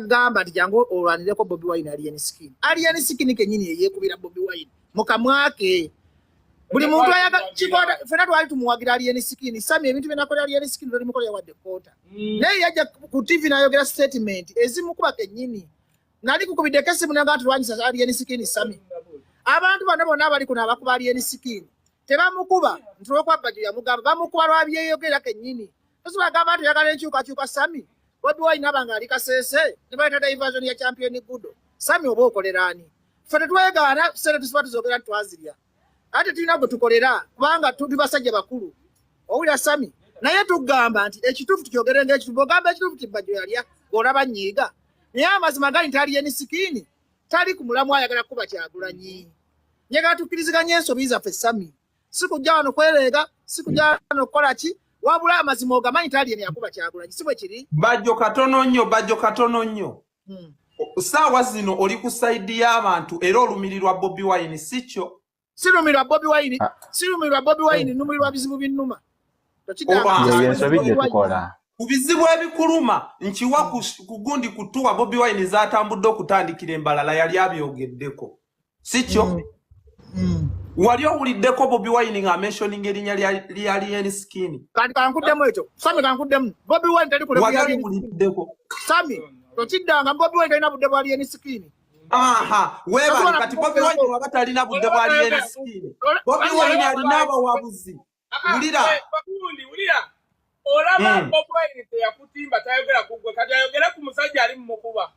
gamba ati jangu olwanireko Bobi Wine Allien Skin. Allien Skin kenyini yekubira Bobi Wine. Mukamwake. Buli muntu ayaga chikoda fena twali tumuwagira Allien Skin. Sammy ebintu binakola Allien Skin ndo limukola wadde kota. Naye yaja ku TV nayogera statement ezimukuba kenyini. Nali kukubide kesi munanga tulwanyisa Allien Skin Sammy. Abantu bano bonna bali kuna abakuba Allien Skin. Tebamukuba ntulo kwa bajjo ya mugamba bamukuba lwabyeyogera kenyini. Tusuba gamba atu yagala enkyuka Sammy. Bobi Wine abanga alikasese nibaita diversion ya champion gudo Sammy oba okolerani fete twegana sere tusibatu zogera twazirya ate tulina gwe tukolera kubanga tuli basajja bakulu owulira Sammy naye tugamba nti ekitufu tukyogere ng'ekitufu gamba ekitufu kibajjo yalya olaba nyiga naye amazima gali nti Allien Skin tali ku mulamu ayagala kuba Kyagulanyi nyega tukkiriziganya ensobi zaffe Sammy sikujja wano kwerega sikujja wano kukola ki wabula amazima ogamanyi Allien yakuba Kyagulanyi sibwe kiri bajjo katono nnyo saawa zino oli ku side y'abantu era olumirirwa Bobi Wine sikyo sirumirwa Bobi Wine sirumirwa Bobi Wine numirwa bizibu binnuma ku bizibu ebikuluma nkiwa kugundi kutuwa Bobi Wine zatambudde okutandikira embalala yali abyogeddeko sikyo wali owuliddeko Bobi Wine nga mentioning erinnya lya Allien Skin kankuddemu ekyo Sammy kankuddemu Bobi Wine tali kule wali owuliddeko Sammy tokiddanga Bobi Wine talina budde bwa Allien Skin webali kati Bobi Wine waba talina budde bwa Allien Skin Bobi Wine alina abawabuzi wulira olaba Bobi Wine teyakutimba tayogera kugwe kati ayogera ku musajja ali mu mukuba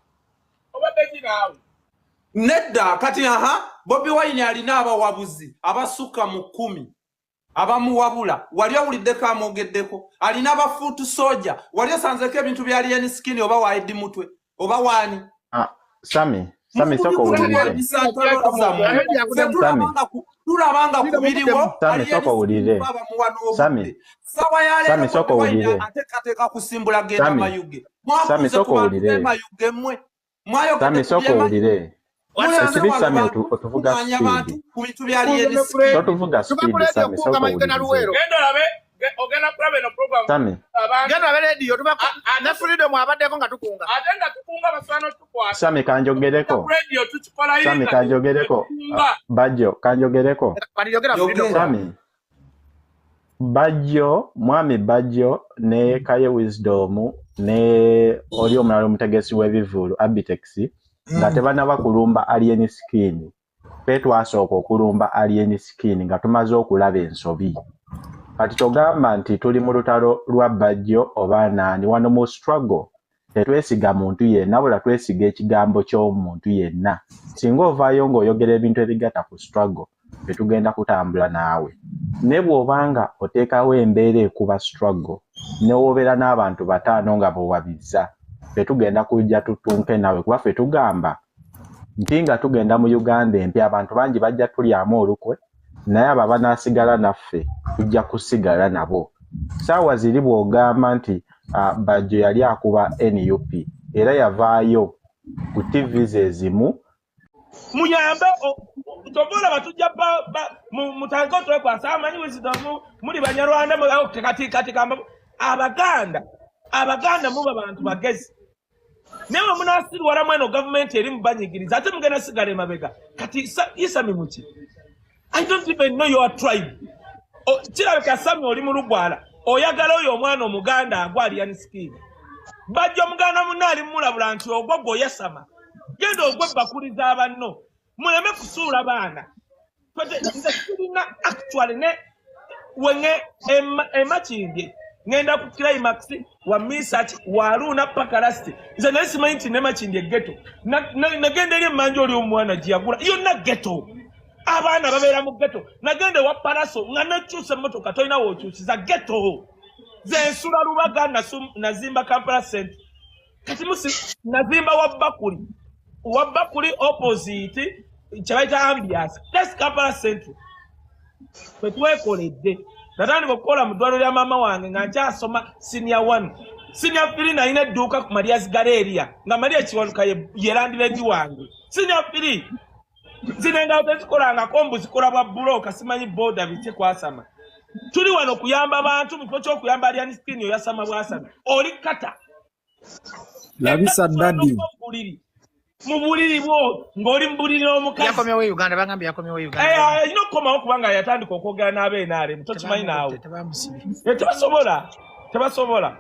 obadde kinaawe nedda kati Bobi Wine alina abawabuzi abasukka mu 10 abamuwabula wali owuliddeko amwogeddeko alina abafuutu soja wali osanzeko ebintu bya Allien Skin oba waidi mutwe oba wani Sammy soko ulire tulabanga kubiriwo Sammy soko ulire Sammy soko ulire atekateka kusimbula genda mayuge Sammy soko ulire mayuge mwe Sammy soko ulire Sibi Sammy otuvuga speed ku bintu bya Allien Skin otuvuga speed Sammy soko ulire ogenda kulabe no program Sammy genda be radio tuba na freedom abaddeko nga tukunga atenda tukunga basano tukwata Sammy kanjogereko radio tukikola Sammy kanjogereko bajjo kanjogereko Sammy bajjo mwami bajjo ne Kaye Wisdom ne oli omulala omutegesi w'ebivulu Abitex nga tebanaba kulumba Allien Skin twasooka okulumba Allien Skin nga tumaze okulaba ensobi kati togamba nti tuli mu lutalo lwa bajjo oba nani wano mu struggle tetwesiga muntu yenna bula twesiga ekigambo ky'omuntu yenna singa ovaayo ng'oyogera ebintu ebigata ku struggle tetugenda kutambula naawe ne bw'obanga oteekawo embeera ekuba struggle ne wobeera n'abantu 5 nga bowabizza tetugenda kujja tutunke nawe kuba ffe tugamba nti nga tugenda mu Uganda empya abantu bangi bajja tulyamu olukwe naye abo abanaasigala naffe tujja kusigala nabo saawa ziri bw'ogamba nti bajjo yali akuba NUP era yavaayo ku TV ezimu muyambe tobola batujja mutanko twe kwa Sammy Wisdom muri Banyarwanda kati kamba abaganda muba bantu bagezi newe munasiri wala mweno government eri mbanyigiriza ate mugena sigale mabega kati Sammy muki I don't even know your tribe kirabika Sammy oli mu Lugwala oyagala oyo omwana omuganda agwa Allien Skin bajjo muganda munali mulabula nti ogwogwo yasama genda ogwebbakuliza abanno muleme kusuula baana nze tulina actually ne wenge emakindye ngenda ku climax wa research wa Aruna Pakalasti nze nali simanyi nti ne makindye ghetto nagenda eri emmanju oli omwana giyagula yonna ghetto abaana babeera mu ghetto nagende wa Paraso nga nakyusa emmotoka tolina wookyusiza ghetto ze nsula Lubaga nazimba Kampala Center kati musi nazimba wa Bakuli opposite kyabaita ambiance that's Kampala Center twetwekoledde natandika okukola mu ddwaliro lya maama wange nga nkyasoma senior 1 senior 3 nalina edduuka ku Maria's Galleria nga Maria Kiwanuka ye landlady wange senior 3 zinenda otezikola kombu zikola bwa buloka simanyi boda bite kwasama tuli wano kuyamba abantu mu kyo kuyamba Allien Skin yasama bwasama oli kata Labisa daddy. Mu buliri bwo ng'oli mu buliri n'omukazi. Yakomyewo Uganda bangambye yakomyewo Uganda. Ino okomawo kubanga yatandika okwogera n'abenaale tokimanyi naawe. Tebamusibye. Tebasobola.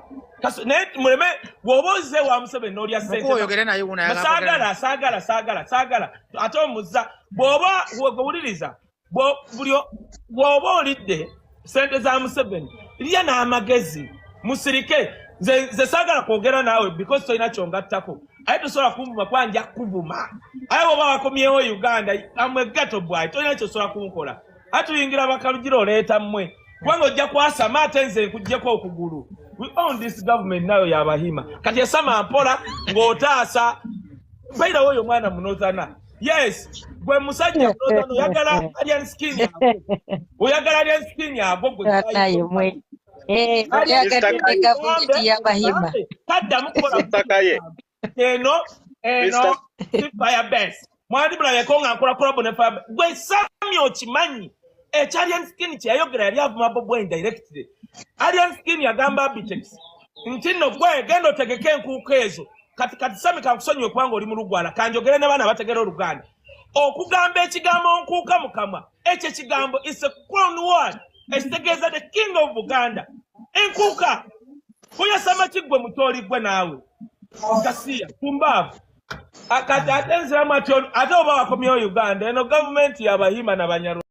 Naye muleme bw'oba ozze wa Museveni n'olya ssente. Oyogere naye wuno ayagala. Saagala. Ate omuzza bw'oba wewuliriza bw'oba olidde ssente za Museveni lya n'amagezi musirike nze saagala kwogera naawe because tolina kyongattako. Aye tosobola kunvuma kwanja kuvuma. Aye bw'oba wakomyewo Uganda amwe gato bwayi tolina kyosobola kunkola. Atuyingira bakalugiro oleeta mmwe. Kubanga ojja kwasama ate nze nkuggyeko okugulu. We own this government nayo yabahima. Kati esama mpola ng'otaasa. Mbaira woyo mwana munozana. Yes, gwe musajja munozana oyagala Allien Skin yago. Oyagala Allien Skin yago gwe. Nayo mwe. Oyagala government yabahima. Kadda mukola ttakaye. Eno fire best. Mwandi bulaye ko nga nkola collab ne fire. Gwe Sammy okimanyi. Allien Skin kyayogera yali avuma Bob Wine directly. Allien Skin yagamba Abitex. Ntino gwe gendo tegeke enkuuko ezo. Kati Sammy kakusonyiwe kubanga oli mu Lugwala. Kanjogere n'abaana bategera Oluganda. Okugamba ekigambo nkuuka mukama. Ekyo ekigambo is a crown word. Ekitegeeza the king of Buganda. Enkuuka. Kuyasama kigwe mutoli gwe naawe. Kasiya kumbavu. Akati atenziramu ati oba wakomyewo Uganda. Eno government yabahima na banyarwanda.